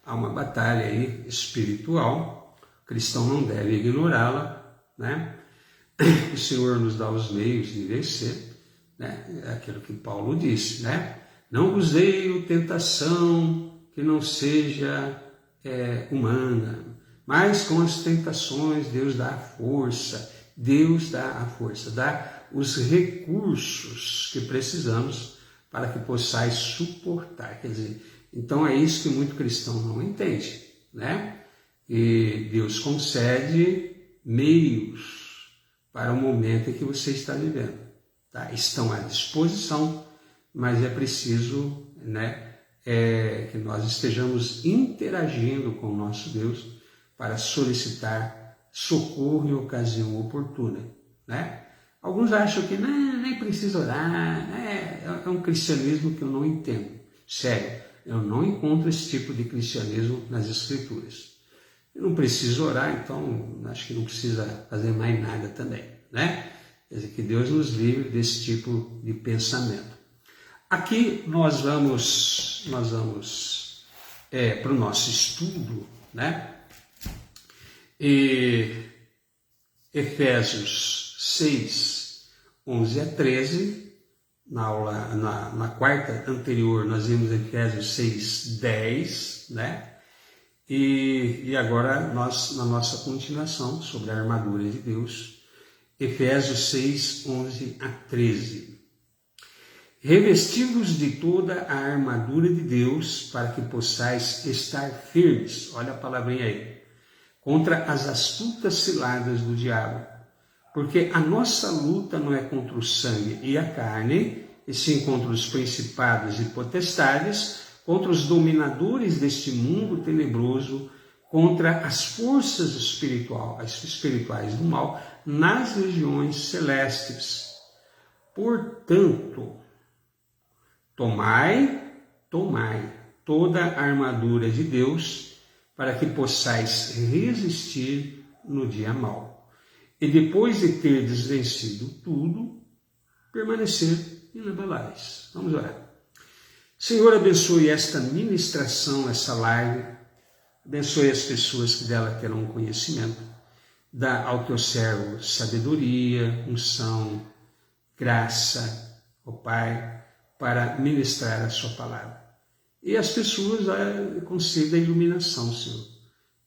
há uma batalha aí espiritual, o cristão não deve ignorá-la, né? O Senhor nos dá os meios de vencer, né? É aquilo que Paulo disse, né? Não vos dei tentação que não seja humana, mas com as tentações Deus dá a força, dá os recursos que precisamos para que possais suportar. Quer dizer, então é isso que muito cristão não entende, né? E Deus concede meios para o momento em que você está vivendo, tá? Estão à disposição, mas é preciso, né, que nós estejamos interagindo com o nosso Deus para solicitar socorro em ocasião oportuna, né? Alguns acham que nem precisa orar, é um cristianismo que eu não entendo. Sério, eu não encontro esse tipo de cristianismo nas Escrituras. Eu não preciso orar, então acho que não precisa fazer mais nada também, né? Quer dizer, que Deus nos livre desse tipo de pensamento. Aqui nós vamos para o nosso estudo, né? E Efésios 6, 11 a 13, na quarta anterior nós vimos Efésios 6, 10, né? E agora nós, na nossa continuação sobre a armadura de Deus, Efésios 6, 11 a 13. Revesti-vos de toda a armadura de Deus para que possais estar firmes, olha a palavrinha aí, contra as astutas ciladas do diabo. Porque a nossa luta não é contra o sangue e a carne, e sim contra os principados e potestades, contra os dominadores deste mundo tenebroso, contra as forças espirituais do mal nas regiões celestes. Portanto, tomai toda a armadura de Deus para que possais resistir no dia mau. E depois de terdes vencido tudo, permanecer inabaláveis. Vamos orar. Senhor, abençoe esta ministração, essa live. Abençoe as pessoas que dela terão conhecimento. Dá ao teu servo sabedoria, unção, graça, ó Pai, para ministrar a sua palavra. E as pessoas conceda a iluminação, Senhor.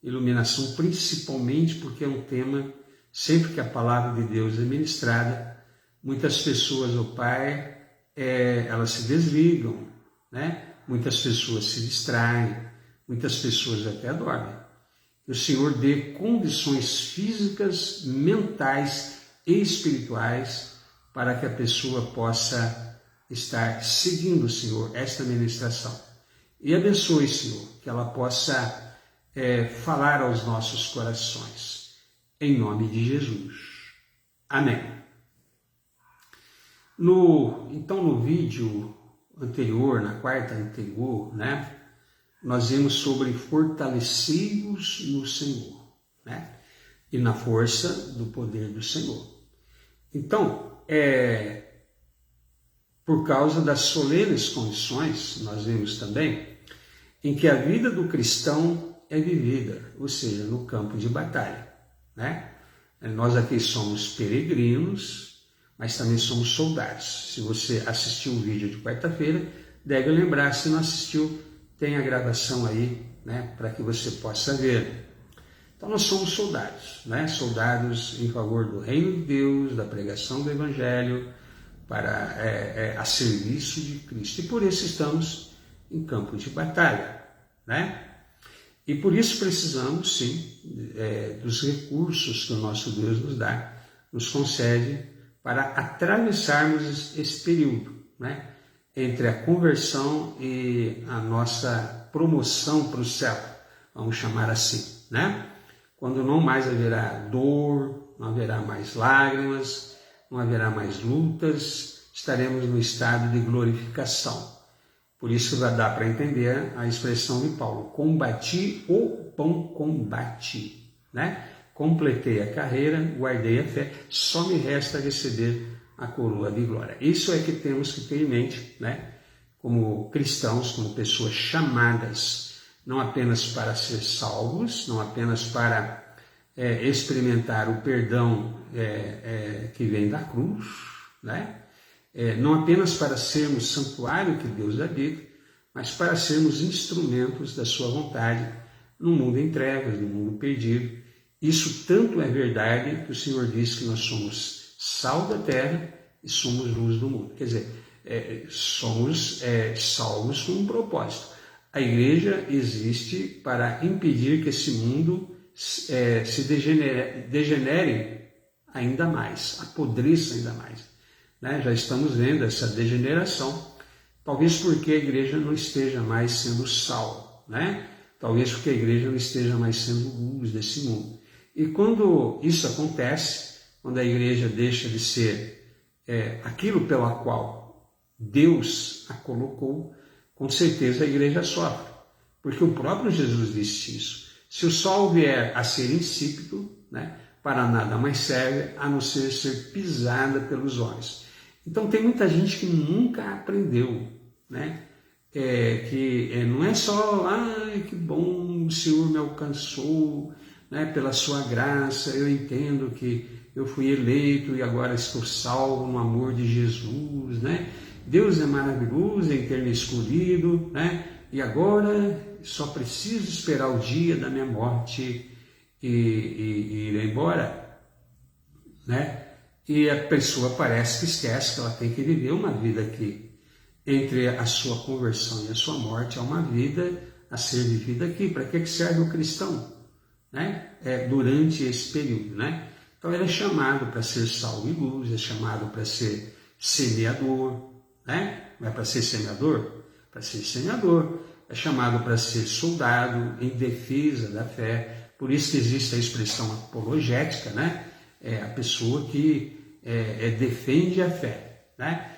Iluminação principalmente porque é um tema, sempre que a palavra de Deus é ministrada, muitas pessoas, ó Pai, elas se desligam, né? Muitas pessoas se distraem, muitas pessoas até dormem. Que o Senhor dê condições físicas, mentais e espirituais para que a pessoa possa estar seguindo, Senhor, esta ministração. E abençoe, Senhor, que ela possa falar aos nossos corações. Em nome de Jesus. Amém. No vídeo anterior, na quarta anterior, né, nós vimos sobre fortalecei-vos no Senhor, né, e na força do poder do Senhor. Então, por causa das solenes condições, nós vimos também, em que a vida do cristão é vivida, ou seja, no campo de batalha, né? Nós aqui somos peregrinos, mas também somos soldados. Se você assistiu o vídeo de quarta-feira, deve lembrar, se não assistiu, tem a gravação aí, né, para que você possa ver. Então nós somos soldados, né? Soldados em favor do reino de Deus, da pregação do Evangelho, para a serviço de Cristo. E por isso estamos em campo de batalha, né? E por isso precisamos, sim, dos recursos que o nosso Deus nos dá, nos concede para atravessarmos esse período, né? Entre a conversão e a nossa promoção para o céu, vamos chamar assim, né? Quando não mais haverá dor, não haverá mais lágrimas, não haverá mais lutas, estaremos no estado de glorificação. Por isso vai dar para entender a expressão de Paulo, combati o bom combate, né? Completei a carreira, guardei a fé, só me resta receber a coroa de glória. Isso é que temos que ter em mente, né? Como cristãos, como pessoas chamadas não apenas para ser salvos, não apenas para experimentar o perdão que vem da cruz, né? Não apenas para sermos santuário que Deus habita, mas para sermos instrumentos da sua vontade no mundo em trevas, no mundo perdido. Isso tanto é verdade que o Senhor diz que nós somos sal da terra e somos luz do mundo. Quer dizer, somos salvos com um propósito. A igreja existe para impedir que esse mundo se degenere ainda mais, apodreça ainda mais. Né? Já estamos vendo essa degeneração, talvez porque a igreja não esteja mais sendo sal, né? Talvez porque a igreja não esteja mais sendo luz desse mundo. E quando isso acontece, quando a igreja deixa de ser aquilo pela qual Deus a colocou, com certeza a igreja sofre, porque o próprio Jesus disse isso. Se o sol vier a ser insípido, né, para nada mais serve a não ser pisada pelos homens. Então tem muita gente que nunca aprendeu, né, que não é só, que bom, o Senhor me alcançou, né, pela sua graça, eu entendo que eu fui eleito e agora estou salvo no amor de Jesus, né? Deus é maravilhoso em ter me escolhido, né? E agora só preciso esperar o dia da minha morte e ir embora, né? E a pessoa parece que esquece que ela tem que viver uma vida aqui. Entre a sua conversão e a sua morte, há uma vida a ser vivida aqui. Para que serve o cristão, né? Durante esse período, né? Então ele é chamado para ser sal e luz, é chamado para ser semeador, né? Não é para ser semeador? Para ser semeador. É chamado para ser soldado em defesa da fé. Por isso que existe a expressão apologética, né? É a pessoa que defende a fé, né?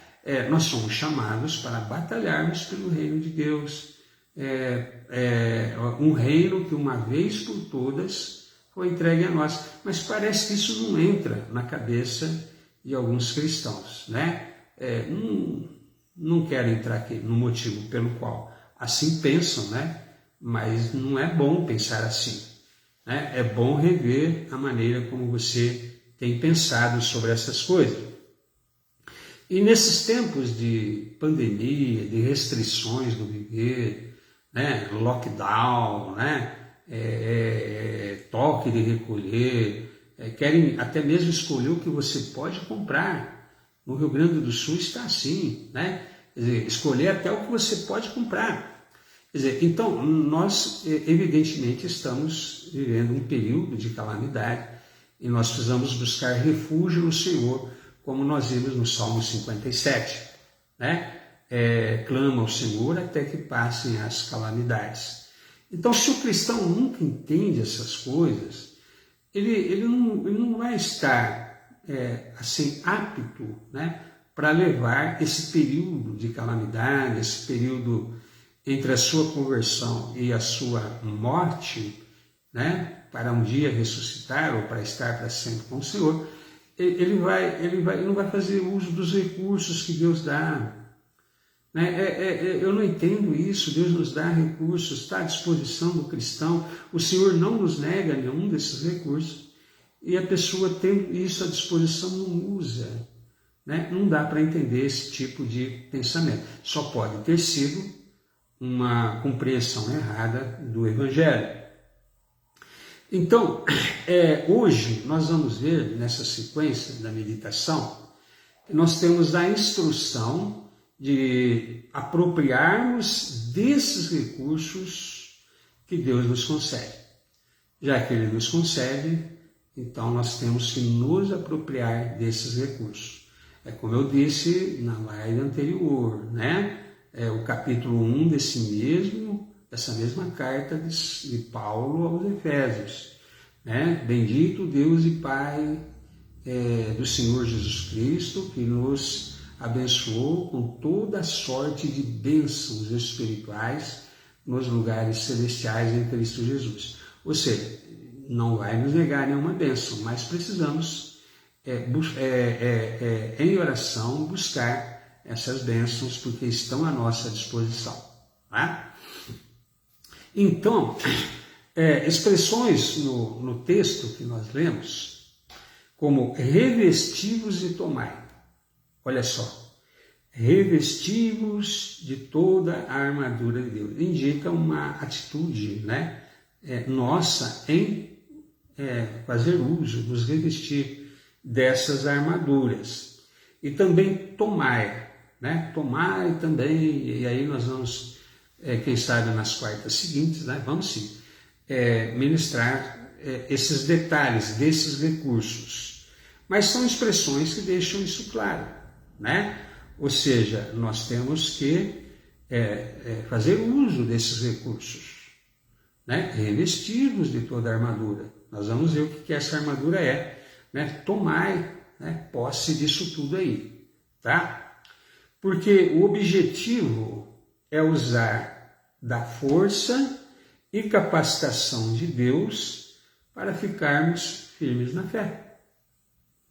Nós somos chamados para batalharmos pelo reino de Deus. Um reino que uma vez por todas foi entregue a nós. Mas parece que isso não entra na cabeça de alguns cristãos, né? Não quero entrar aqui no motivo pelo qual assim pensam, né? Mas não é bom pensar assim, né? É bom rever a maneira como você tem pensado sobre essas coisas. E nesses tempos de pandemia, de restrições do viver, né? Lockdown, né? Toque de recolher, querem até mesmo escolher o que você pode comprar. No Rio Grande do Sul está assim, né? Quer dizer, escolher até o que você pode comprar. Quer dizer, então, nós evidentemente estamos vivendo um período de calamidade e nós precisamos buscar refúgio no Senhor, como nós vimos no Salmo 57, né? Clama ao Senhor até que passem as calamidades. Então, se o cristão nunca entende essas coisas, ele não vai estar assim apto, né, para levar esse período de calamidade, esse período entre a sua conversão e a sua morte, né, para um dia ressuscitar ou para estar para sempre com o Senhor. Ele não vai fazer uso dos recursos que Deus dá. Eu não entendo isso. Deus nos dá recursos, está à disposição do cristão. O Senhor não nos nega nenhum desses recursos. E a pessoa tendo isso à disposição não usa. Né? Não dá para entender esse tipo de pensamento. Só pode ter sido uma compreensão errada do Evangelho. Então, hoje nós vamos ver nessa sequência da meditação, nós temos a instrução de apropriarmos desses recursos que Deus nos concede. Já que Ele nos concede, então nós temos que nos apropriar desses recursos. Como eu disse na live anterior, né? O capítulo 1 dessa mesma carta de Paulo aos Efésios, né? Bendito Deus e Pai do Senhor Jesus Cristo, que nos abençoou com toda a sorte de bênçãos espirituais nos lugares celestiais em Cristo Jesus. Ou seja, não vai nos negar nenhuma bênção, mas precisamos, em oração, buscar essas bênçãos, porque estão à nossa disposição. Tá? Então, expressões no texto que nós lemos, como revestivos e tomai. Olha só, revestivos de toda a armadura de Deus. Indica uma atitude, né, nossa em fazer uso, nos revestir dessas armaduras. E também tomai, né? Tomai também, e aí nós vamos, quem sabe nas quartas seguintes, né? Vamos sim, ministrar esses detalhes desses recursos. Mas são expressões que deixam isso claro, né? Ou seja, nós temos que fazer uso desses recursos, né? Revestidos de toda a armadura. Nós vamos ver o que essa armadura é, né? Tomai, né, posse disso tudo aí, tá? Porque o objetivo é usar da força e capacitação de Deus para ficarmos firmes na fé,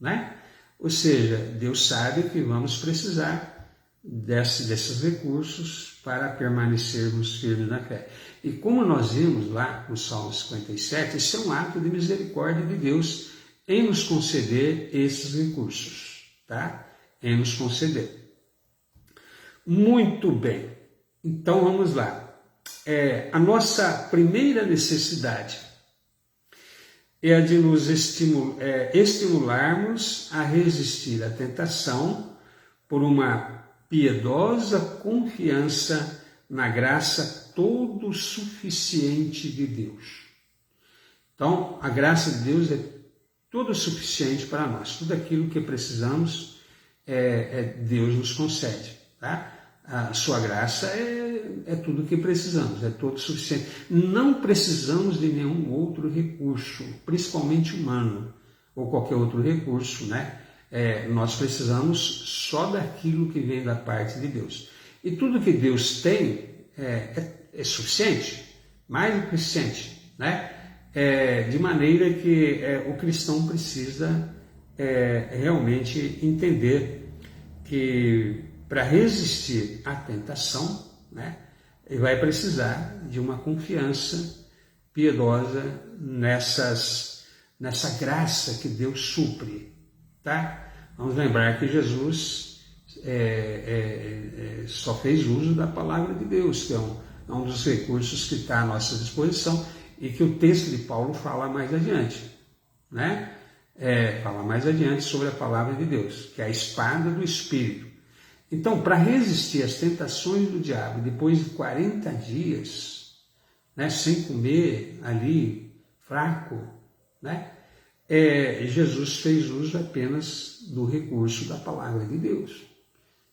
né? Ou seja, Deus sabe que vamos precisar desses recursos para permanecermos firmes na fé. E como nós vimos lá no Salmo 57, isso é um ato de misericórdia de Deus em nos conceder esses recursos, tá? Em nos conceder. Muito bem, então vamos lá. A nossa primeira necessidade é a de nos estimularmos a resistir à tentação por uma piedosa confiança na graça todo suficiente de Deus. Então, a graça de Deus é todo suficiente para nós. Tudo aquilo que precisamos, Deus nos concede, tá? A sua graça é tudo o que precisamos, é todo suficiente. Não precisamos de nenhum outro recurso, principalmente humano, ou qualquer outro recurso, né? Nós precisamos só daquilo que vem da parte de Deus. E tudo que Deus tem é suficiente, mais do que suficiente, né? De maneira que o cristão precisa realmente entender que para resistir à tentação, né, ele vai precisar de uma confiança piedosa nessa graça que Deus supre, tá? Vamos lembrar que Jesus só fez uso da palavra de Deus, que é um dos recursos que está à nossa disposição e que o texto de Paulo fala mais adiante, né? Fala mais adiante sobre a palavra de Deus, que é a espada do Espírito. Então, para resistir às tentações do diabo, depois de 40 dias, né, sem comer ali, fraco, né, Jesus fez uso apenas do recurso da palavra de Deus.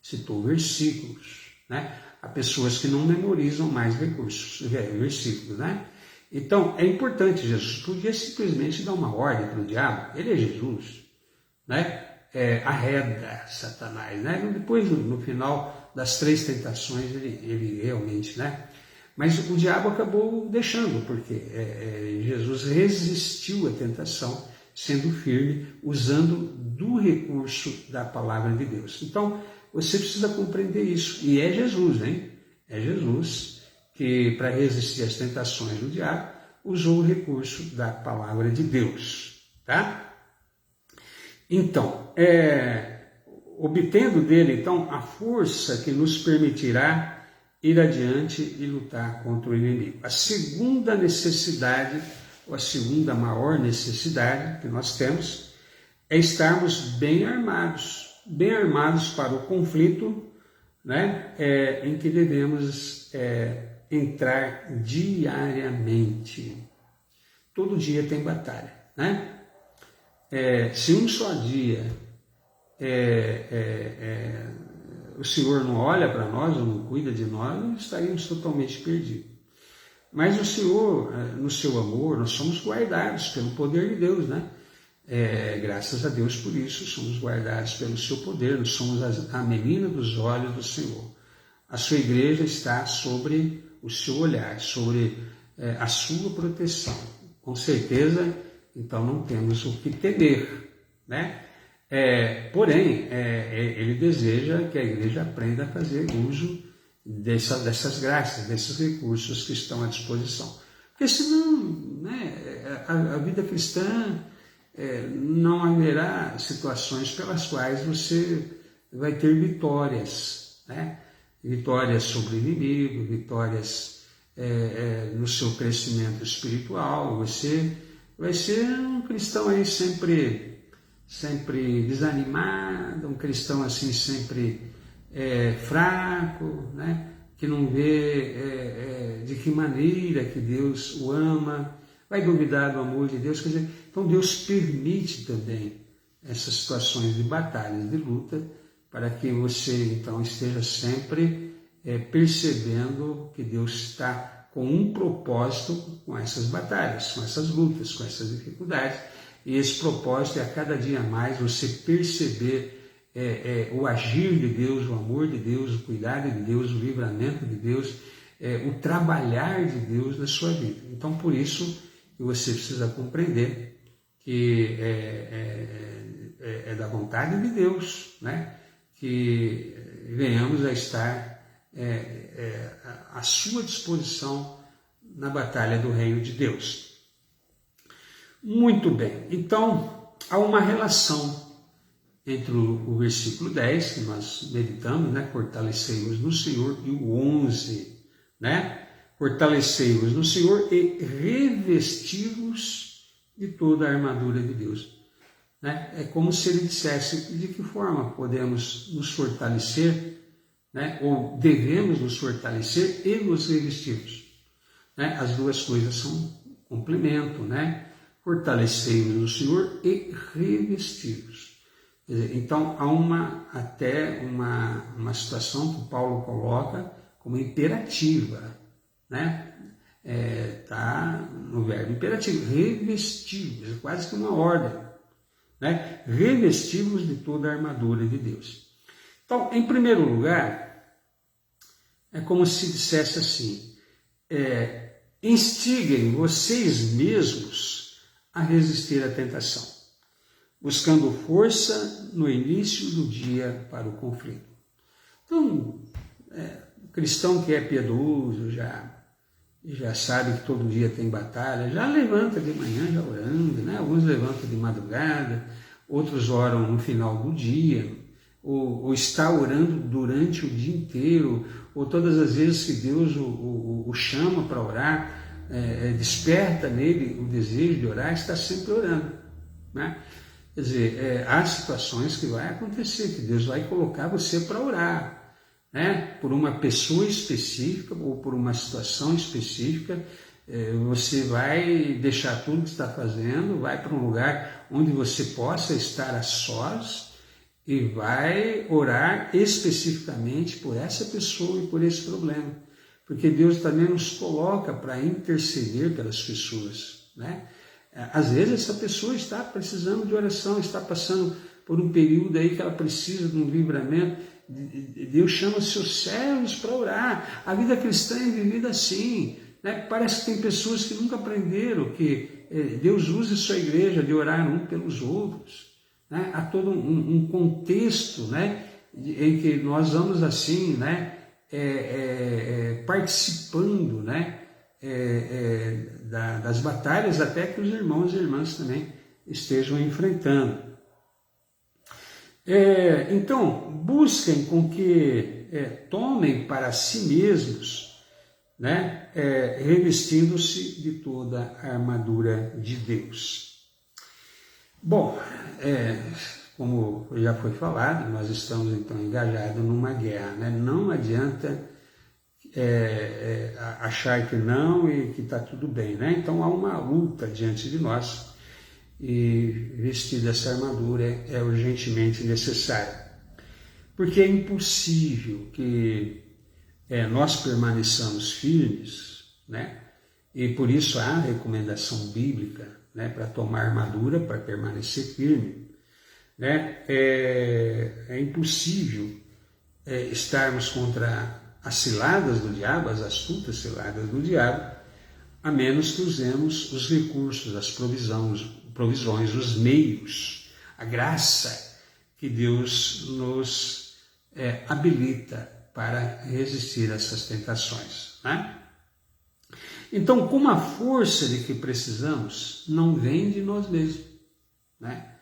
Citou versículos, né? Há pessoas que não memorizam mais versículos, né? Então, é importante, Jesus podia simplesmente dar uma ordem para o diabo, ele é Jesus, né? Arreda Satanás, né? Depois, no final das 3 tentações, ele realmente, né? Mas o diabo acabou deixando, porque Jesus resistiu à tentação, sendo firme, usando do recurso da palavra de Deus. Então, você precisa compreender isso. E é Jesus, hein? É Jesus que, para resistir às tentações do diabo, usou o recurso da palavra de Deus, tá? Então, obtendo dele, então, a força que nos permitirá ir adiante e lutar contra o inimigo. A segunda necessidade, ou a segunda maior necessidade que nós temos, é estarmos bem armados para o conflito, né, em que devemos entrar diariamente. Todo dia tem batalha, né? Se um só dia o Senhor não olha para nós ou não cuida de nós estaríamos totalmente perdidos. Mas o Senhor, no seu amor, nós somos guardados pelo poder de Deus, né? Graças a Deus por isso, somos guardados pelo seu poder, nós somos a menina dos olhos do Senhor. A sua igreja está sobre o seu olhar, sobre a sua proteção. Com certeza, então não temos o que temer, né? Porém, ele deseja que a igreja aprenda a fazer uso dessas graças, desses recursos que estão à disposição. Porque senão, né, a vida cristã não haverá situações pelas quais você vai ter vitórias, né? Vitórias sobre o inimigo, vitórias no seu crescimento espiritual. Você vai ser um cristão aí sempre desanimado, um cristão assim sempre fraco, né? Que não vê de que maneira que Deus o ama, vai duvidar do amor de Deus. Quer dizer, então Deus permite também essas situações de batalhas, de luta, para que você então esteja sempre percebendo que Deus está com um propósito com essas batalhas, com essas lutas, com essas dificuldades, e esse propósito é a cada dia mais você perceber o agir de Deus, o amor de Deus, o cuidado de Deus, o livramento de Deus, o trabalhar de Deus na sua vida. Então, por isso que você precisa compreender que é da vontade de Deus, né? Que venhamos a estar à sua disposição na batalha do reino de Deus. Muito bem, então há uma relação entre o versículo 10, que nós meditamos, né? Fortalecei-vos no Senhor, e o 11, né? Fortalecei-vos no Senhor e revesti-vos de toda a armadura de Deus. Né? É como se ele dissesse de que forma podemos nos fortalecer, né? Ou devemos nos fortalecer e nos revestirmos. Né? As duas coisas são complemento, né? Fortalecei-vos no Senhor e revesti-vos. Então, há até uma situação que Paulo coloca como imperativa, né? Tá no verbo imperativo, revesti-vos, quase que uma ordem, né? Revesti-vos de toda a armadura de Deus. Então, em primeiro lugar, é como se dissesse assim, instiguem vocês mesmos a resistir à tentação, buscando força no início do dia para o conflito. Então, o cristão que é piedoso já sabe que todo dia tem batalha, já levanta de manhã já orando, né? Alguns levantam de madrugada, outros oram no final do dia, ou está orando durante o dia inteiro, ou todas as vezes que Deus o chama para orar, desperta nele o desejo de orar, está sempre orando, né? Quer dizer, há situações que vai acontecer, que Deus vai colocar você para orar, né? Por uma pessoa específica ou por uma situação específica, você vai deixar tudo que está fazendo, vai para um lugar onde você possa estar a sós e vai orar especificamente por essa pessoa e por esse problema, porque Deus também nos coloca para interceder pelas pessoas, né? Às vezes essa pessoa está precisando de oração, está passando por um período aí que ela precisa de um livramento. Deus chama seus servos para orar. A vida cristã é vivida assim, né? Parece que tem pessoas que nunca aprenderam que Deus usa a sua igreja de orar um pelos outros, né? Há todo um contexto, né? Em que nós vamos assim, né? Participando, né? Das batalhas até que os irmãos e irmãs também estejam enfrentando. Então, busquem com que tomem para si mesmos, né, revestindo-se de toda a armadura de Deus. Bom, como já foi falado, nós estamos então engajados numa guerra, né? Não adianta achar que não e que está tudo bem, né? Então há uma luta diante de nós e vestir dessa armadura é urgentemente necessário, porque é impossível que nós permaneçamos firmes, né? E por isso há a recomendação bíblica, né, para tomar armadura para permanecer firme, né? É impossível estarmos contra as ciladas do diabo, as astutas ciladas do diabo, a menos que usemos os recursos, as provisões, os meios, a graça que Deus nos habilita para resistir a essas tentações, né? Então, como a força de que precisamos não vem de nós mesmos, né?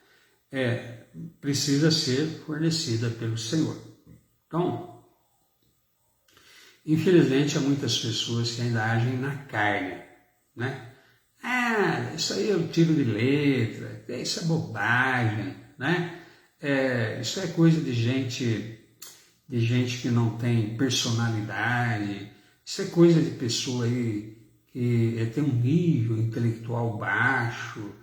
Precisa ser fornecida pelo Senhor. Então, infelizmente, há muitas pessoas que ainda agem na carne, né? Isso aí eu tiro de letra, isso é bobagem, né? Isso é coisa de gente que não tem personalidade, isso é coisa de pessoa aí que tem um nível intelectual baixo.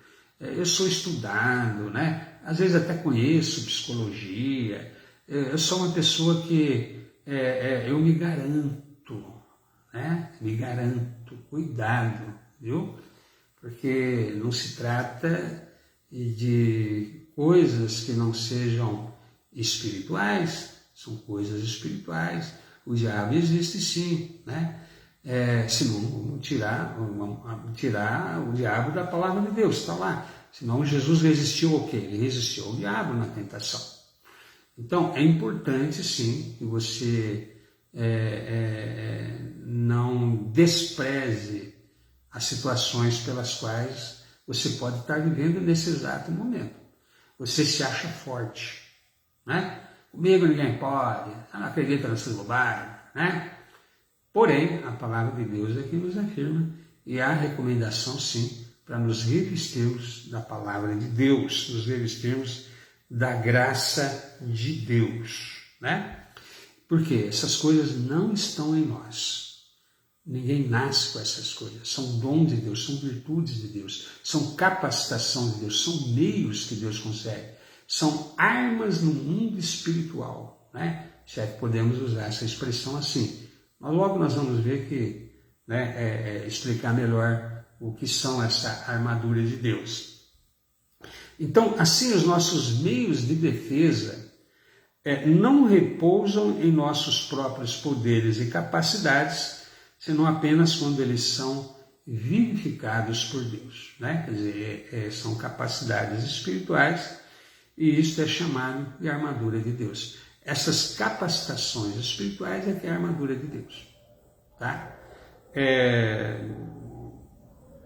Eu sou estudado, né? Às vezes até conheço psicologia, eu sou uma pessoa que eu me garanto, né? Me garanto, cuidado, viu? Porque não se trata de coisas que não sejam espirituais, são coisas espirituais. O diabo existe sim, né? Senão vamos tirar o diabo da palavra de Deus, está lá. Senão Jesus resistiu ao quê? Ele resistiu ao diabo na tentação. Então é importante sim que você não despreze as situações pelas quais você pode estar vivendo nesse exato momento. Você se acha forte, né? Comigo ninguém pode, eu não acredito nessas bobagens, né? Porém, a palavra de Deus é que nos afirma, e há recomendação sim, para nos revestirmos da palavra de Deus, nos revestirmos da graça de Deus, né? Porque essas coisas não estão em nós. Ninguém nasce com essas coisas, são dons de Deus, são virtudes de Deus, são capacitação de Deus, são meios que Deus concede, são armas no mundo espiritual, né? Se é que podemos usar essa expressão assim. Mas logo nós vamos ver que, explicar melhor o que são essa armadura de Deus. Então, assim, os nossos meios de defesa não repousam em nossos próprios poderes e capacidades, senão apenas quando eles são vivificados por Deus, né? Quer dizer, são capacidades espirituais e isto é chamado de armadura de Deus. Essas capacitações espirituais é que é a armadura de Deus, tá?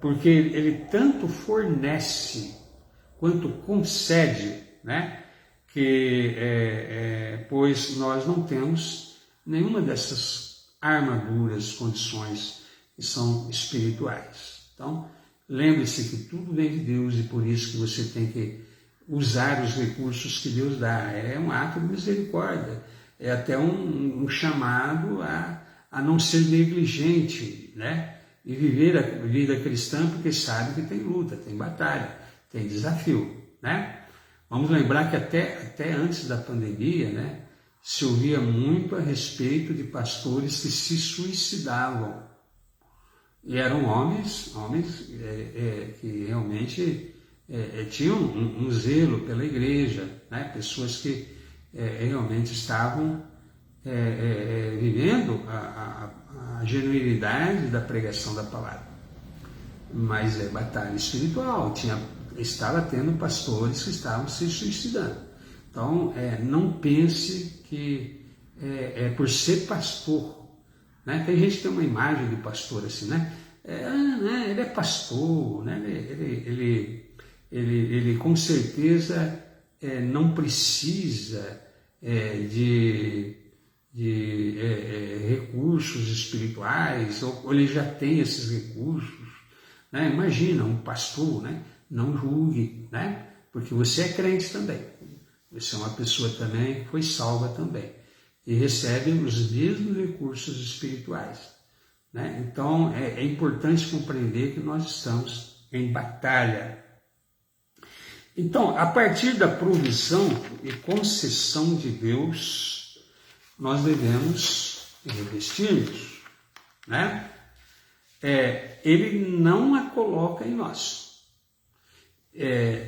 Porque ele tanto fornece quanto concede, né? Pois nós não temos nenhuma dessas armaduras, condições que são espirituais. Então, lembre-se que tudo vem de Deus e por isso que você tem que usar os recursos que Deus dá. É um ato de misericórdia, é até um chamado a não ser negligente, né? E viver a vida cristã porque sabe que tem luta, tem batalha, tem desafio, né? Vamos lembrar que até antes da pandemia, né, se ouvia muito a respeito de pastores que se suicidavam. E eram homens que realmente tinham um zelo pela igreja, né? Pessoas que realmente estavam vivendo a genuinidade da pregação da palavra. Mas é batalha espiritual, estava tendo pastores que estavam se suicidando. Então, não pense que por ser pastor, né? Tem gente que tem uma imagem de pastor assim, né? Ele é pastor, né? Ele com certeza não precisa de recursos espirituais, ou ele já tem esses recursos, né? Imagina um pastor, né? Não julgue, né? Porque você é crente também, você é uma pessoa também que foi salva também e recebe os mesmos recursos espirituais, né? Então é importante compreender que nós estamos em batalha. Então, a partir da provisão e concessão de Deus, nós devemos revestir-nos, né? Ele não a coloca em nós.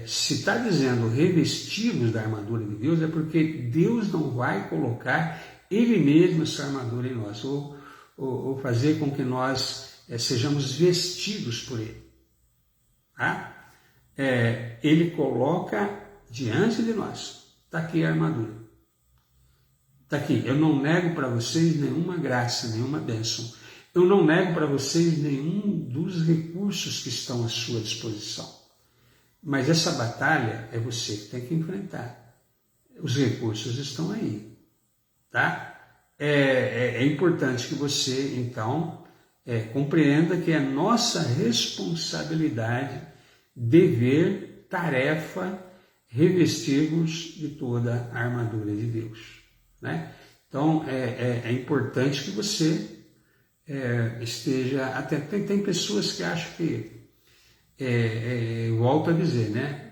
Se está dizendo revestir-nos da armadura de Deus, é porque Deus não vai colocar Ele mesmo essa armadura em nós, ou fazer com que nós sejamos vestidos por Ele. Tá? Ele coloca diante de nós. Está aqui a armadura. Está aqui, eu não nego para vocês nenhuma graça, nenhuma bênção. Eu não nego para vocês nenhum dos recursos que estão à sua disposição. Mas essa batalha é você que tem que enfrentar. Os recursos estão aí, tá? É importante que você, então, compreenda que é nossa responsabilidade, dever, tarefa, revestirmos de toda a armadura de Deus, né? Então, é importante que você esteja atento. Tem pessoas que acham que, volto a dizer, né?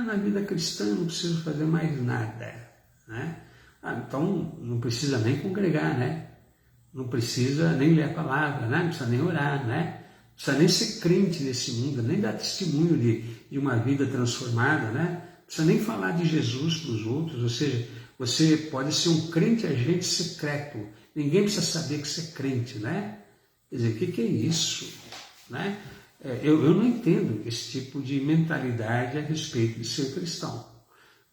Na vida cristã eu não preciso fazer mais nada, né? Então não precisa nem congregar, né? Não precisa nem ler a palavra, né? Não precisa nem orar, né? Não precisa nem ser crente nesse mundo, nem dar testemunho de uma vida transformada, né? Não precisa nem falar de Jesus para os outros, ou seja, você pode ser um crente agente secreto. Ninguém precisa saber que você é crente, né? Quer dizer, o que é isso? Né? Eu não entendo esse tipo de mentalidade a respeito de ser cristão.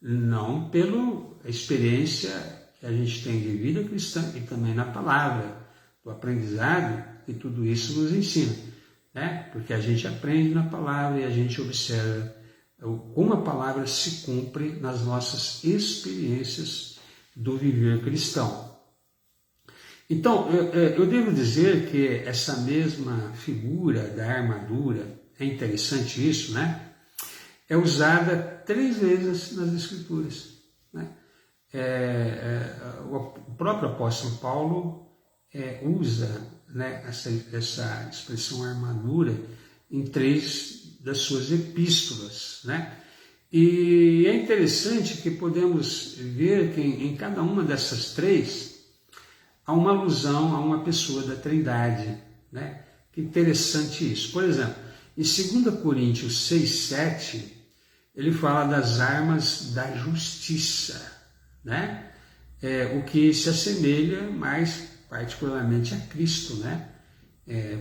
Não pela experiência que a gente tem de vida cristã e também na palavra, do aprendizado, e tudo isso nos ensina. Né? Porque a gente aprende na palavra e a gente observa como a palavra se cumpre nas nossas experiências do viver cristão. Então, eu devo dizer que essa mesma figura da armadura, é interessante isso, né? É usada 3 vezes nas Escrituras. Né? O próprio apóstolo Paulo usa, né, essa expressão armadura em 3 das suas epístolas, né? E é interessante que podemos ver que em cada uma dessas 3 há uma alusão a uma pessoa da Trindade, né? Que interessante isso. Por exemplo, em 2 Coríntios 6:7, ele fala das armas da justiça, né? O que se assemelha mais particularmente a Cristo, né?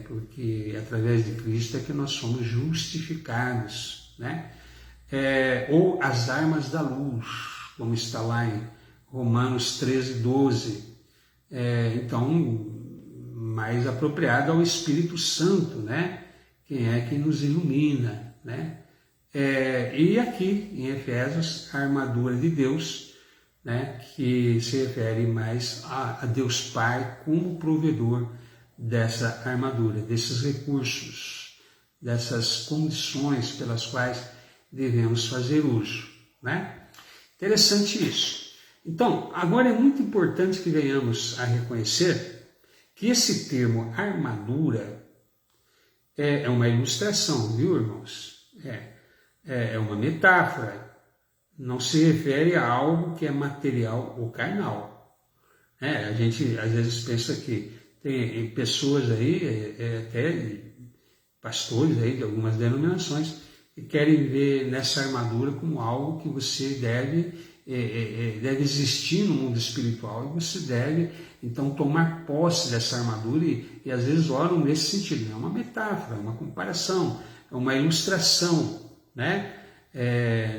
Porque através de Cristo é que nós somos justificados, né? Ou as armas da luz, como está lá em Romanos 13:12. Então, mais apropriado ao Espírito Santo, né? Quem nos ilumina, né? E aqui em Efésios, a armadura de Deus, né? Que se refere mais a Deus Pai como provedor dessa armadura, desses recursos, dessas condições pelas quais devemos fazer uso, né? Interessante isso. Então, agora é muito importante que venhamos a reconhecer que esse termo armadura é uma ilustração, viu, irmãos? É uma metáfora, não se refere a algo que é material ou carnal. A gente às vezes pensa que tem pessoas aí, até pastores aí de algumas denominações, que querem ver nessa armadura como algo que você deve existir no mundo espiritual e você deve então tomar posse dessa armadura e às vezes oram nesse sentido. É uma metáfora, é uma comparação, é uma ilustração, né?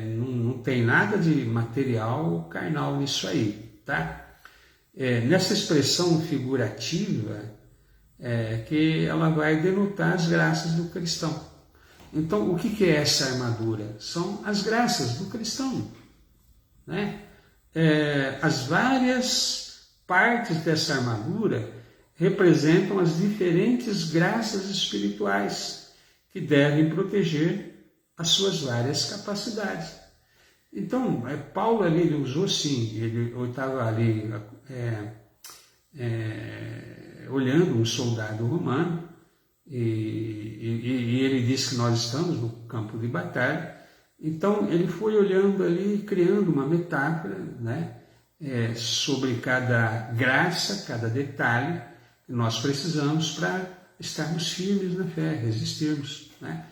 Não tem nada de material ou carnal nisso aí, tá? Nessa expressão figurativa que ela vai denotar as graças do cristão. Então, o que é essa armadura? São as graças do cristão, né? As várias partes dessa armadura representam as diferentes graças espirituais que devem proteger as suas várias capacidades. Então, Paulo ali ele usou sim, ele estava ali olhando um soldado romano e ele disse que nós estamos no campo de batalha. Então, ele foi olhando ali, criando uma metáfora, né, sobre cada graça, cada detalhe que nós precisamos para estarmos firmes na fé, resistirmos, né?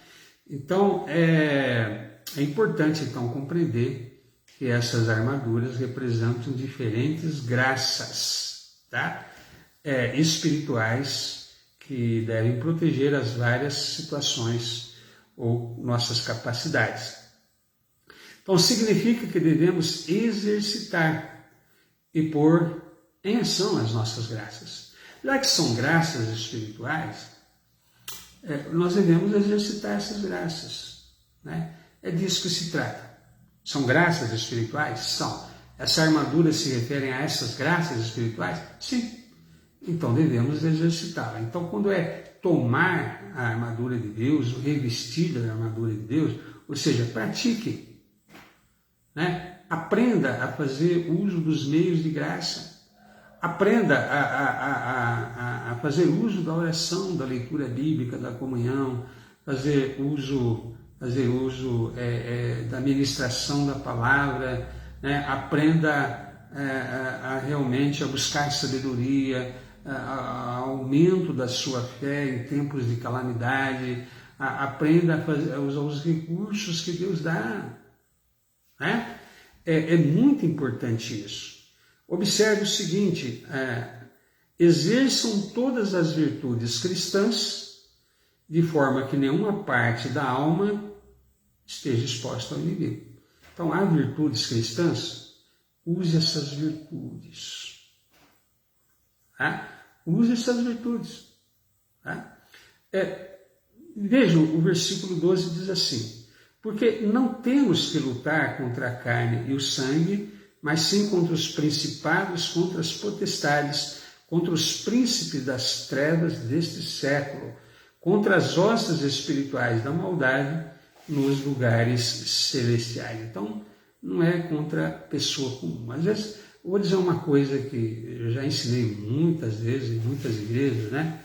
Então, é importante então compreender que essas armaduras representam diferentes graças, tá? Espirituais que devem proteger as várias situações ou nossas capacidades. Então, significa que devemos exercitar e pôr em ação as nossas graças. Já que são graças espirituais, nós devemos exercitar essas graças, né? É disso que se trata. São graças espirituais? São. Essa armadura se refere a essas graças espirituais? Sim. Então devemos exercitá-la. Então, quando é tomar a armadura de Deus, o revestir da armadura de Deus, ou seja, pratique, né? Aprenda a fazer uso dos meios de graça. Aprenda a fazer uso da oração, da leitura bíblica, da comunhão, fazer uso da ministração da palavra, né? Aprenda realmente a buscar sabedoria, aumento da sua fé em tempos de calamidade, aprenda a usar os recursos que Deus dá, né? É muito importante isso. Observe o seguinte, exerçam todas as virtudes cristãs de forma que nenhuma parte da alma esteja exposta ao inimigo. Então, há virtudes cristãs, use essas virtudes. Tá? Use essas virtudes. Tá? Vejam, o versículo 12 diz assim: porque não temos que lutar contra a carne e o sangue, mas sim contra os principados, contra as potestades, contra os príncipes das trevas deste século, contra as hostes espirituais da maldade nos lugares celestiais. Então, não é contra pessoa comum. Às vezes, eu vou dizer uma coisa que eu já ensinei muitas vezes em muitas igrejas, né?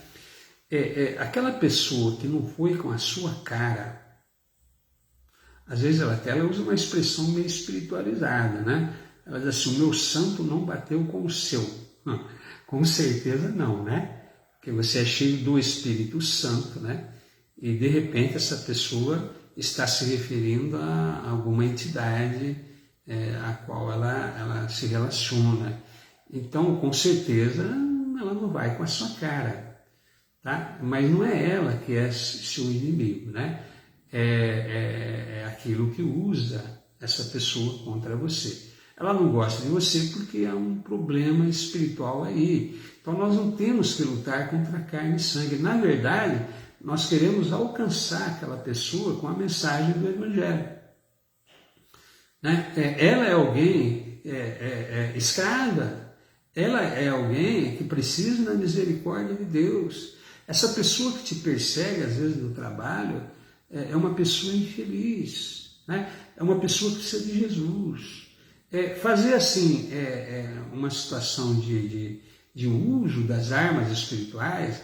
Aquela pessoa que não foi com a sua cara, às vezes ela usa uma expressão meio espiritualizada, né? Ela diz assim: o meu santo não bateu com o seu. Com certeza não, né? Porque você é cheio do Espírito Santo, né? E de repente essa pessoa está se referindo a alguma entidade a qual ela se relaciona. Então, com certeza, ela não vai com a sua cara, tá? Mas não é ela que é seu inimigo, né? É aquilo que usa essa pessoa contra você. Ela não gosta de você porque há um problema espiritual aí. Então nós não temos que lutar contra carne e sangue. Na verdade, nós queremos alcançar aquela pessoa com a mensagem do Evangelho. Né? Ela é alguém escrava. Ela é alguém que precisa da misericórdia de Deus. Essa pessoa que te persegue, às vezes, no trabalho, é uma pessoa infeliz. Né? É uma pessoa que precisa de Jesus. Fazer assim uma situação de uso das armas espirituais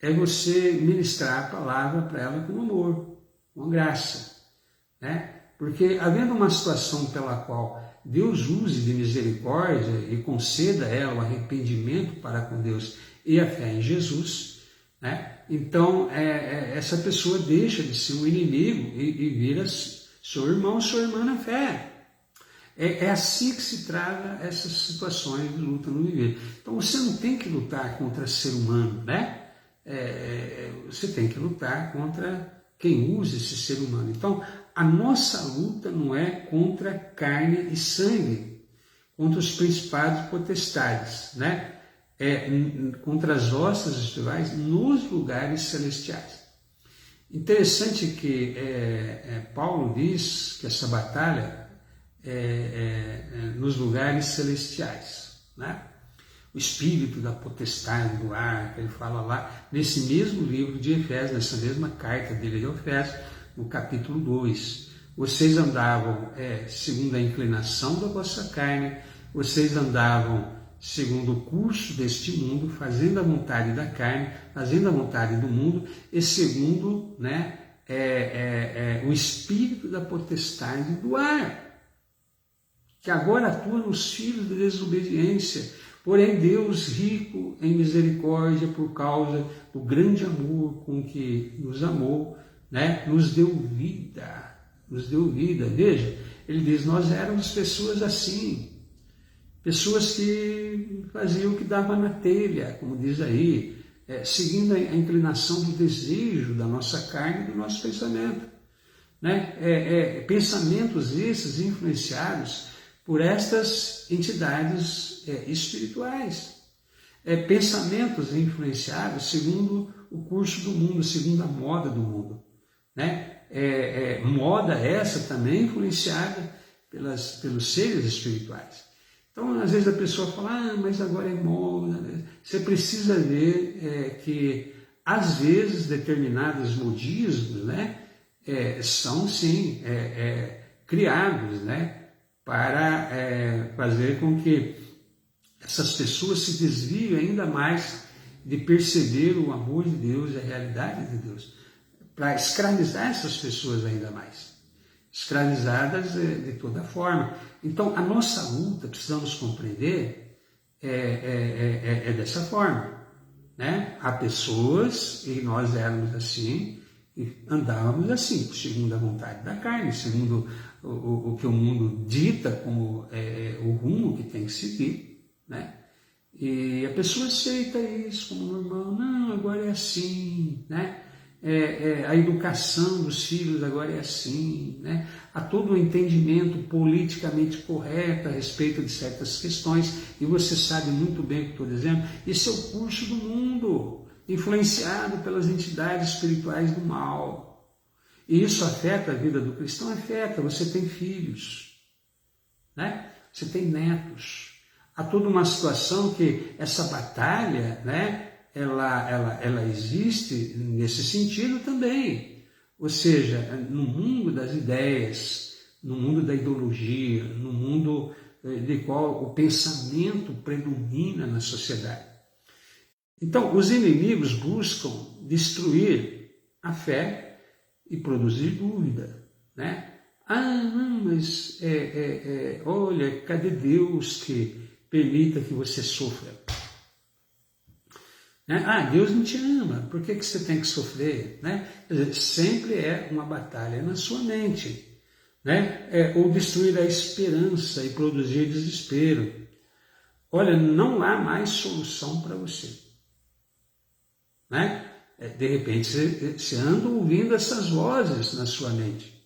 é você ministrar a palavra para ela com amor, com graça, né? Porque havendo uma situação pela qual Deus use de misericórdia e conceda a ela o arrependimento para com Deus e a fé em Jesus, né? Então essa pessoa deixa de ser um inimigo e vira seu irmão, sua irmã na fé. É assim que se trata essas situações de luta no viver. Então você não tem que lutar contra ser humano, né? Você tem que lutar contra quem usa esse ser humano. Então a nossa luta não é contra carne e sangue, contra os principados e potestades, né? Contra as hostes espirituais nos lugares celestiais. Interessante que Paulo diz que essa batalha nos lugares celestiais, né? O espírito da potestade do ar, que ele fala lá, nesse mesmo livro de Efésios, nessa mesma carta dele de Efésios, no capítulo 2. Vocês andavam segundo a inclinação da vossa carne, vocês andavam segundo o curso deste mundo, fazendo a vontade da carne, fazendo a vontade do mundo, e segundo, né, o espírito da potestade do ar, que agora atua nos filhos da desobediência. Porém, Deus, rico em misericórdia, por causa do grande amor com que nos amou, né, nos deu vida, Veja, ele diz: nós éramos pessoas assim, pessoas que faziam o que dava na telha, como diz aí, seguindo a inclinação do desejo da nossa carne e do nosso pensamento, né? Pensamentos esses influenciados por estas entidades espirituais. pensamentos influenciados segundo o curso do mundo, segundo a moda do mundo, né? Moda essa também influenciada pelos seres espirituais. Então, às vezes a pessoa fala, mas agora é moda. Você precisa ver que, às vezes, determinados modismos, né, são, sim, criados, né, para fazer com que essas pessoas se desviem ainda mais de perceber o amor de Deus e a realidade de Deus, para escravizar essas pessoas ainda mais, escravizadas de toda forma. Então, a nossa luta, precisamos compreender, é dessa forma, né? Há pessoas, e nós éramos assim, e andávamos assim, segundo a vontade da carne, segundo o que o mundo dita como o rumo que tem que seguir, né? E a pessoa aceita isso como normal. Não, agora é assim, né? A educação dos filhos agora é assim, né? Há todo um entendimento politicamente correto a respeito de certas questões, e você sabe muito bem o que estou dizendo. Esse é o curso do mundo, influenciado pelas entidades espirituais do mal. E isso afeta a vida do cristão? Afeta. Você tem filhos, né? Você tem netos. Há toda uma situação que essa batalha, né, ela existe nesse sentido também. Ou seja, no mundo das ideias, no mundo da ideologia, no mundo de qual o pensamento predomina na sociedade. Então, os inimigos buscam destruir a fé e produzir dúvida, né? Não, mas olha, cadê Deus que permita que você sofra? Né? Deus não te ama, por que você tem que sofrer? Né? Quer dizer, sempre é uma batalha na sua mente, né? Ou destruir a esperança e produzir desespero. Olha, não há mais solução para você, né? De repente você anda ouvindo essas vozes na sua mente.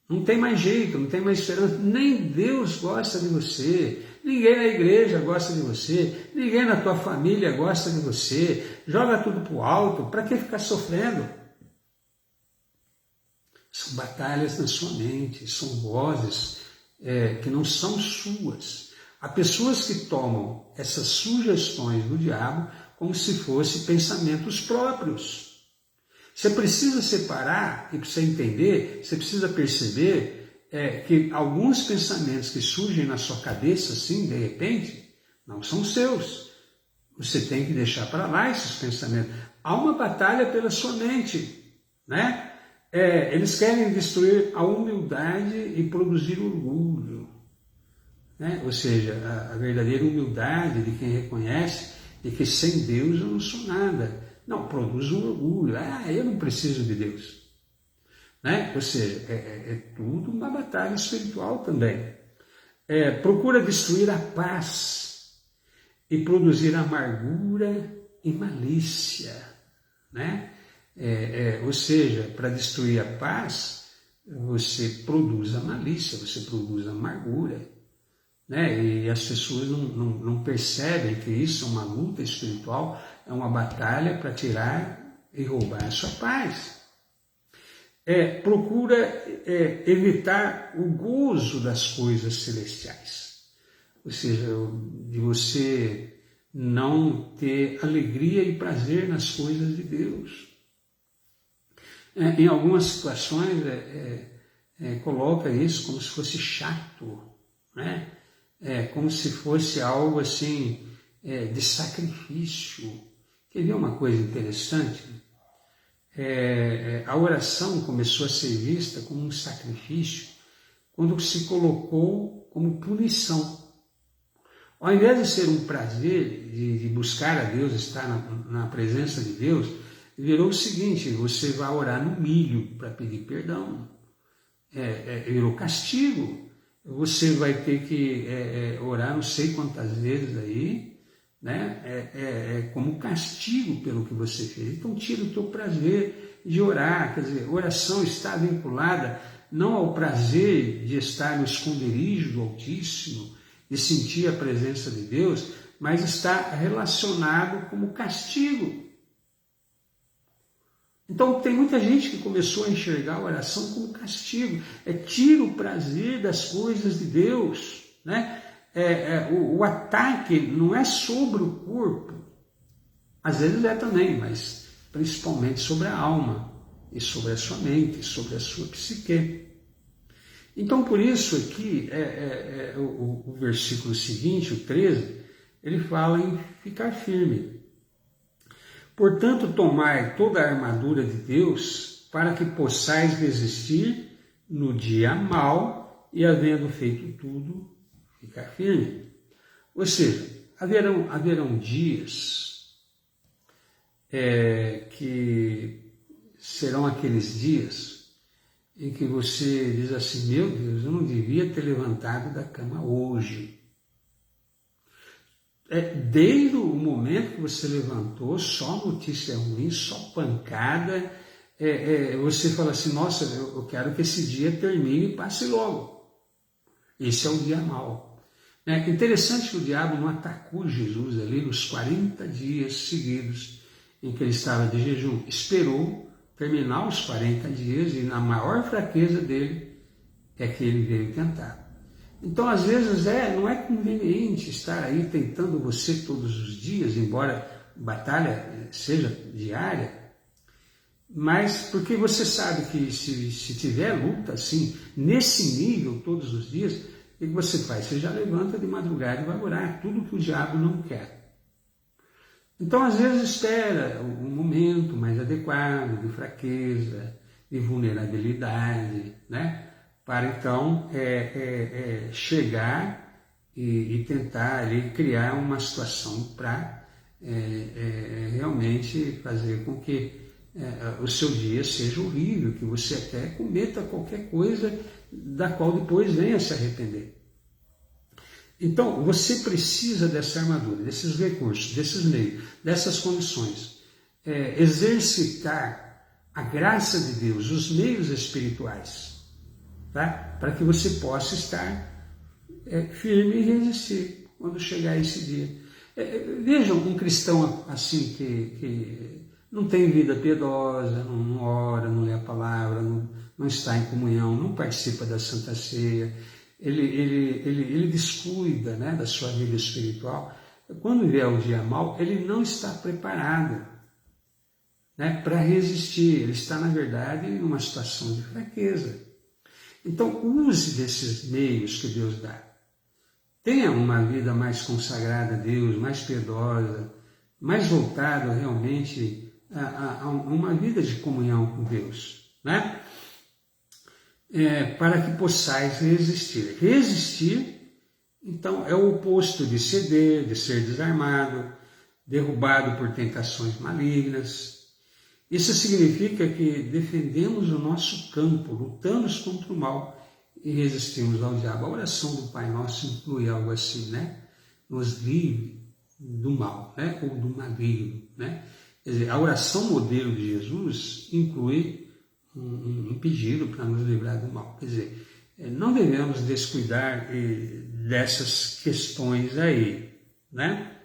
Não tem mais jeito, não tem mais esperança, nem Deus gosta de você, ninguém na igreja gosta de você, ninguém na tua família gosta de você, joga tudo para o alto, para que ficar sofrendo? São batalhas na sua mente, são vozes que não são suas. Há pessoas que tomam essas sugestões do diabo como se fossem pensamentos próprios. Você precisa separar, e para você entender, você precisa perceber que alguns pensamentos que surgem na sua cabeça, assim, de repente, não são seus. Você tem que deixar para lá esses pensamentos. Há uma batalha pela sua mente, né? Eles querem destruir a humildade e produzir orgulho, né? Ou seja, a verdadeira humildade de quem reconhece de que sem Deus eu não sou nada. Não, produz um orgulho. Eu não preciso de Deus. Né? Ou seja, é tudo uma batalha espiritual também. Procura destruir a paz e produzir amargura e malícia. Né? Ou seja, para destruir a paz, você produz a malícia, você produz a amargura. Né? E as pessoas não percebem que isso é uma luta espiritual, é uma batalha para tirar e roubar a sua paz. Procura evitar o gozo das coisas celestiais, ou seja, de você não ter alegria e prazer nas coisas de Deus. Em algumas situações coloca isso como se fosse chato, né? Como se fosse algo assim de sacrifício. Quer ver uma coisa interessante? A oração começou a ser vista como um sacrifício quando se colocou como punição. Ao invés de ser um prazer de buscar a Deus, estar na presença de Deus, virou o seguinte: você vai orar no milho para pedir perdão. Virou castigo. Você vai ter que orar não sei quantas vezes aí, né? Como castigo pelo que você fez. Então tira o teu prazer de orar. Quer dizer, oração está vinculada não ao prazer de estar no esconderijo do Altíssimo, de sentir a presença de Deus, mas está relacionado como castigo. Então tem muita gente que começou a enxergar a oração como castigo. Tira o prazer das coisas de Deus, né? O ataque não é sobre o corpo, às vezes é também, mas principalmente sobre a alma, e sobre a sua mente, sobre a sua psique. Então, por isso aqui, o versículo seguinte, o 13, ele fala em ficar firme. Portanto, tomai toda a armadura de Deus, para que possais resistir no dia mau, e havendo feito tudo, ficar firme. Ou seja, haverão dias que serão aqueles dias em que você diz assim, meu Deus, eu não devia ter levantado da cama hoje. Desde o momento que você levantou, só notícia ruim, só pancada, você fala assim, nossa, eu quero que esse dia termine e passe logo. Esse é o dia mau. Interessante que o diabo não atacou Jesus ali nos 40 dias seguidos em que ele estava de jejum. Esperou terminar os 40 dias e na maior fraqueza dele é que ele veio tentar. Então, às vezes, não é conveniente estar aí tentando você todos os dias, embora a batalha seja diária, mas porque você sabe que se tiver luta assim, nesse nível todos os dias, o que você faz? Você já levanta de madrugada e vai orar, tudo que o diabo não quer. Então, às vezes, espera um momento mais adequado, de fraqueza, de vulnerabilidade, né? Para então chegar e tentar ali criar uma situação para realmente fazer com que o seu dia seja horrível, que você até cometa qualquer coisa da qual depois venha a se arrepender. Então, você precisa dessa armadura, desses recursos, desses meios, dessas condições. Exercitar a graça de Deus, os meios espirituais, tá? Para que você possa estar firme e resistir quando chegar esse dia. Vejam um cristão assim que não tem vida piedosa, não ora, não lê a palavra, não está em comunhão, não participa da Santa Ceia, ele descuida, né, da sua vida espiritual. Quando vier o dia mau, ele não está preparado, né, para resistir. Ele está, na verdade, em uma situação de fraqueza. Então, use desses meios que Deus dá. Tenha uma vida mais consagrada a Deus, mais piedosa, mais voltada realmente a uma vida de comunhão com Deus, né? Para que possais resistir. Resistir, então, é o oposto de ceder, de ser desarmado, derrubado por tentações malignas. Isso significa que defendemos o nosso campo, lutamos contra o mal e resistimos ao diabo. A oração do Pai Nosso inclui algo assim, né? Nos livre do mal, né? Ou do maligno, né? Quer dizer, a oração modelo de Jesus inclui um pedido para nos livrar do mal. Quer dizer, não devemos descuidar dessas questões aí, né?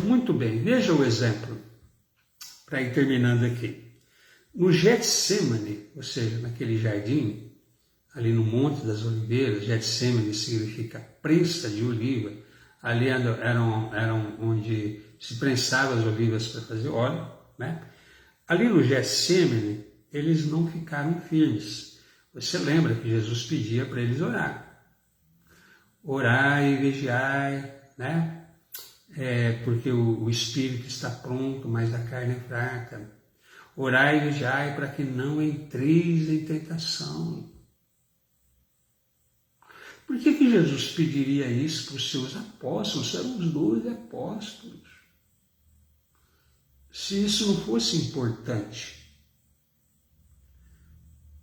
Muito bem, veja o exemplo, para ir terminando aqui. No Getsemane, ou seja, naquele jardim, ali no Monte das Oliveiras, Getsemane significa prensa de oliva, ali eram onde se prensava as olivas para fazer óleo, né? Ali no Getsemane, eles não ficaram firmes. Você lembra que Jesus pedia para eles orar. Orai e vigiai, né? Porque o espírito está pronto, mas a carne é fraca. Orai e vigiai para que não entreis em tentação. Por que Jesus pediria isso para os seus apóstolos? Eram os 12 apóstolos. Se isso não fosse importante.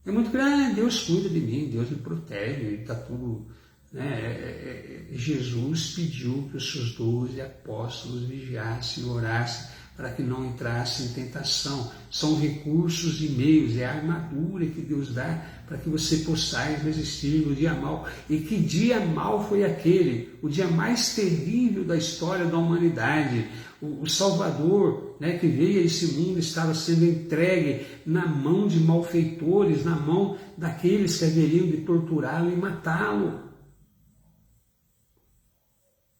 É muito grande, Deus cuida de mim, Deus me protege, está tudo... Né? Jesus pediu que os seus 12 apóstolos vigiassem, orassem, para que não entrasse em tentação. São recursos e meios, é a armadura que Deus dá para que você possais resistir no dia mau. E que dia mau foi aquele? O dia mais terrível da história da humanidade. O Salvador, né, que veio a esse mundo, estava sendo entregue na mão de malfeitores, na mão daqueles que haveriam de torturá-lo e matá-lo.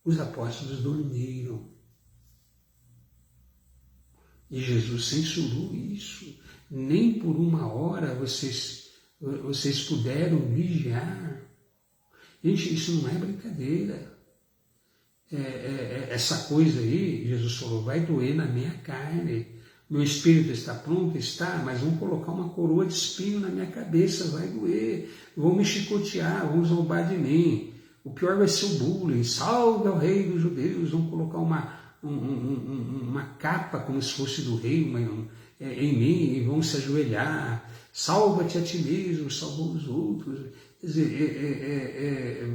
Os apóstolos dormiram. E Jesus censurou isso. Nem por uma hora vocês puderam vigiar. Gente, isso não é brincadeira. Essa coisa aí, Jesus falou, vai doer na minha carne. Meu espírito está pronto? Está, mas vão colocar uma coroa de espinho na minha cabeça, vai doer. Vão me chicotear, vão zombar de mim. O pior vai ser o bullying. Salve ao rei dos judeus. Vão colocar uma capa como se fosse do rei em mim e vão se ajoelhar. Salva-te a ti mesmo, salvou os outros. Quer dizer,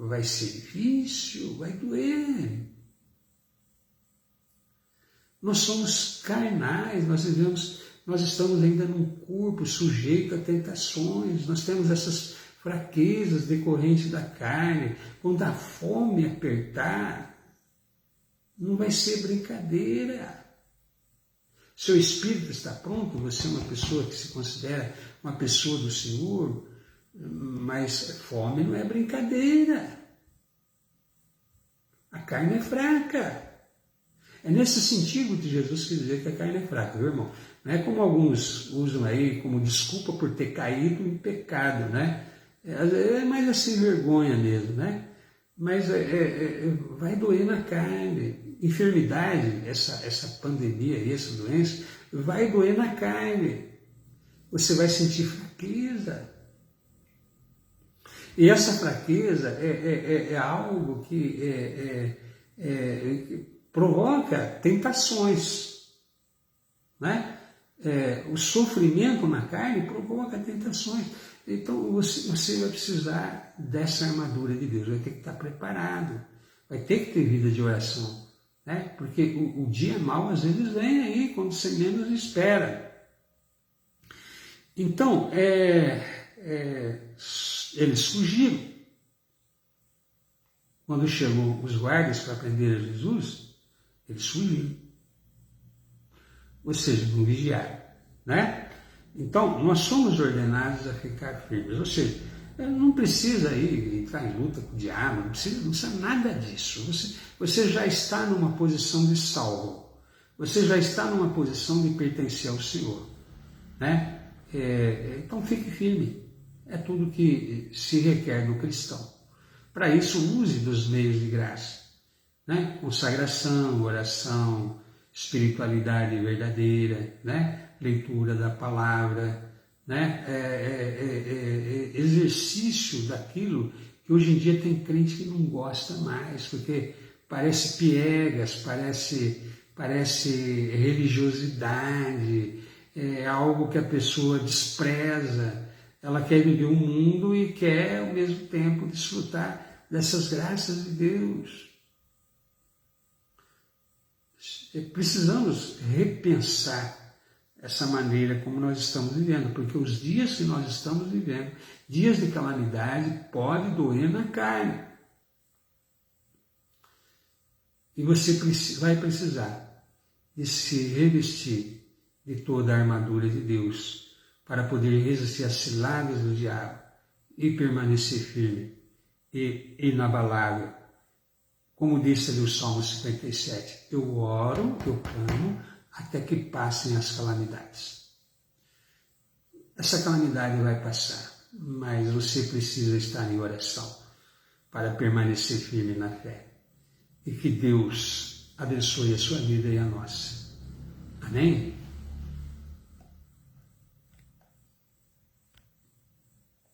vai ser difícil, vai doer. Nós somos carnais, nós estamos ainda num corpo sujeito a tentações, nós temos essas fraquezas decorrentes da carne. Quando a fome apertar, não vai ser brincadeira. Seu espírito está pronto, você é uma pessoa que se considera uma pessoa do Senhor, mas fome não é brincadeira. A carne é fraca. É nesse sentido que Jesus quis dizer que a carne é fraca, viu, irmão? Não é como alguns usam aí como desculpa por ter caído em pecado, né? É mais assim vergonha mesmo, né? Mas vai doer na carne. Enfermidade, essa pandemia, essa doença, vai doer na carne. Você vai sentir fraqueza. E essa fraqueza é algo que provoca tentações, né? O sofrimento na carne provoca tentações. Então você vai precisar dessa armadura de Deus, vai ter que estar preparado, vai ter que ter vida de oração, né? Porque o dia mau às vezes vem aí, quando você menos espera. Então, eles fugiram. Quando chegou os guardas para prender Jesus, eles fugiram. Ou seja, não vigiaram, né? Então, nós somos ordenados a ficar firmes. Ou seja, não precisa aí entrar em luta com o diabo, não precisa nada disso. Você já está numa posição de salvo. Você já está numa posição de pertencer ao Senhor, né? Então, fique firme. É tudo que se requer do cristão. Para isso, use dos meios de graça, né? Consagração, oração, espiritualidade verdadeira, né? Leitura da palavra, né? Exercício daquilo que hoje em dia tem crente que não gosta mais, porque parece piegas, parece religiosidade, é algo que a pessoa despreza. Ela quer viver um mundo e quer, ao mesmo tempo, desfrutar dessas graças de Deus. Precisamos repensar essa maneira como nós estamos vivendo, porque os dias que nós estamos vivendo, dias de calamidade, pode doer na carne. E você vai precisar de se revestir de toda a armadura de Deus, para poder resistir às ciladas do diabo e permanecer firme e inabalável. Como disse ali o Salmo 57, eu oro, eu clamo, até que passem as calamidades. Essa calamidade vai passar, mas você precisa estar em oração para permanecer firme na fé. E que Deus abençoe a sua vida e a nossa. Amém?